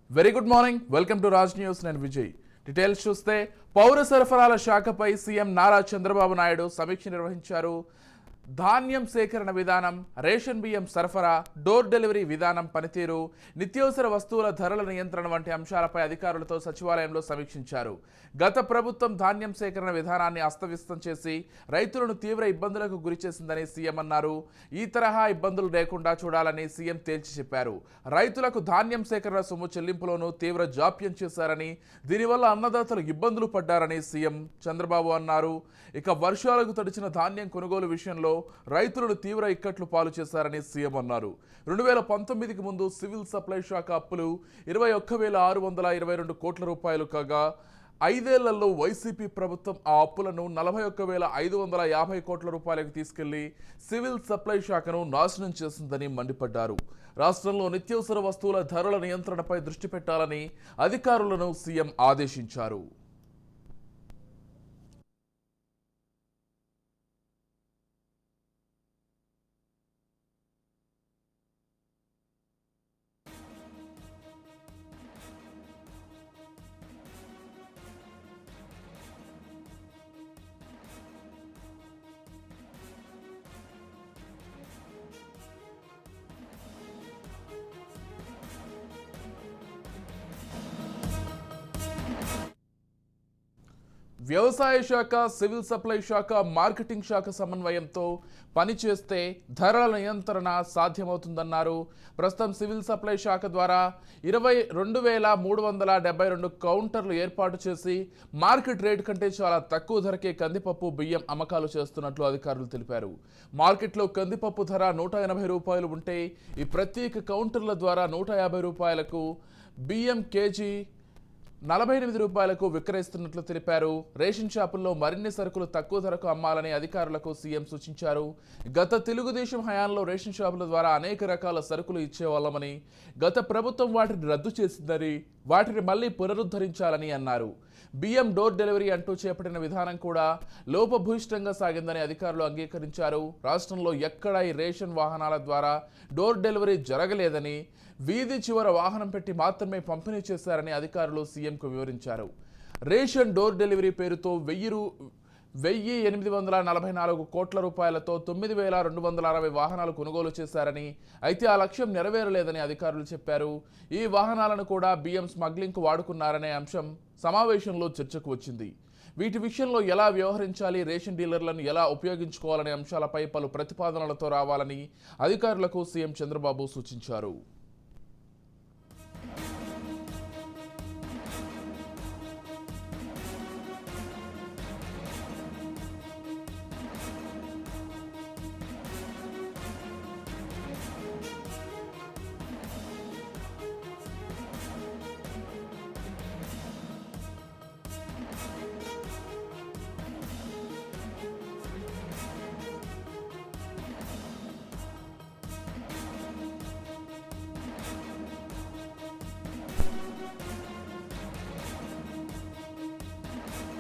Very good morning, welcome to Raj news. నేను Vijay. Details చూస్తే పౌర సరఫరాల శాఖపై సీఎం నారా చంద్రబాబు నాయుడు సమీక్ష నిర్వహించారు. ధాన్యం సేకరణ విధానం, రేషన్ బియ్యం సరఫరా, డోర్ డెలివరీ విధానం పనితీరు, నిత్యావసర వస్తువుల ధరల నియంత్రణ వంటి అంశాలపై అధికారులతో సచివాలయంలో సమీక్షించారు. గత ప్రభుత్వం ధాన్యం సేకరణ విధానాన్ని అస్తవ్యస్తం చేసి రైతులను తీవ్ర ఇబ్బందులకు గురిచేసిందని సీఎం అన్నారు. ఈ తరహా ఇబ్బందులు లేకుండా చూడాలని సీఎం తేల్చి చెప్పారు. రైతులకు ధాన్యం సేకరణ సొమ్ము చెల్లింపులోనూ తీవ్ర జాప్యం చేశారని, దీనివల్ల అన్నదాతలు ఇబ్బందులు పడ్డారని సీఎం చంద్రబాబు అన్నారు. ఇక వర్షాలకు తడిచిన ధాన్యం కొనుగోలు విషయంలో రైతులను తీవ్ర ఇక్కట్లు పాలు చేశారని సీఎం అన్నారు. 2019కి ముందు సివిల్ సప్లై శాఖ అప్పులు 21,622 కోట్ల రూపాయలు కాగా 5 ఏళ్లలో వైసీపీ ప్రభుత్వం ఆ అప్పులను 41,550 కోట్ల రూపాయలకు తీసుకెళ్లి సివిల్ సప్లై శాఖను నాశనం చేసిందని మండిపడ్డారు. రాష్ట్రంలో నిత్యావసర వస్తువుల ధరల నియంత్రణపై దృష్టి పెట్టాలని అధికారులను సీఎం ఆదేశించారు. వ్యవసాయ శాఖ, సివిల్ సప్లై శాఖ, మార్కెటింగ్ శాఖ సమన్వయంతో పనిచేస్తే ధరల నియంత్రణ సాధ్యమవుతుందన్నారు. ప్రస్తుతం సివిల్ సప్లై శాఖ ద్వారా 22,372 కౌంటర్లు ఏర్పాటు చేసి మార్కెట్ రేటు కంటే చాలా తక్కువ ధరకే కందిపప్పు, బియ్యం అమ్మకాలు చేస్తున్నట్లు అధికారులు తెలిపారు. మార్కెట్లో కందిపప్పు ధర 180 రూపాయలు ఉంటే ఈ ప్రత్యేక కౌంటర్ల ద్వారా 150 రూపాయలకు, బియ్యం కేజీ 48 రూపాయలకు విక్రయిస్తున్నట్లు తెలిపారు. రేషన్ షాపుల్లో మరిన్ని సరుకులు తక్కువ ధరకు అమ్మాలని అధికారులకు సీఎం సూచించారు. గత తెలుగుదేశం హయాంలో రేషన్ షాపుల ద్వారా అనేక రకాల సరుకులు ఇచ్చేవాళ్ళమని, గత ప్రభుత్వం వాటిని రద్దు చేసిందని, వాటిని మళ్లీ పునరుద్ధరించాలని అన్నారు. బియ్యం డోర్ డెలివరీ అంటూ చేపట్టిన విధానం కూడా లోపభూయిష్టంగా సాగిందని అధికారులు అంగీకరించారు. రాష్ట్రంలో ఎక్కడా ఈ రేషన్ వాహనాల ద్వారా డోర్ డెలివరీ జరగలేదని, వీధి చివర వాహనం పెట్టి మాత్రమే పంపిణీ చేశారని అధికారులు సీఎంకు వివరించారు. రేషన్ డోర్ డెలివరీ పేరుతో 1,844 కోట్ల రూపాయలతో 9,260 వాహనాలు కొనుగోలు చేశారని, అయితే ఆ లక్ష్యం నెరవేరలేదని అధికారులు చెప్పారు. ఈ వాహనాలను కూడా బియ్యం స్మగ్లింగ్కు వాడుకున్నారనే అంశం సమావేశంలో చర్చకు వచ్చింది. వీటి విషయంలో ఎలా వ్యవహరించాలి, రేషన్ డీలర్లను ఎలా ఉపయోగించుకోవాలనే అంశాలపై పలు ప్రతిపాదనలతో రావాలని అధికారులకు సీఎం చంద్రబాబు సూచించారు.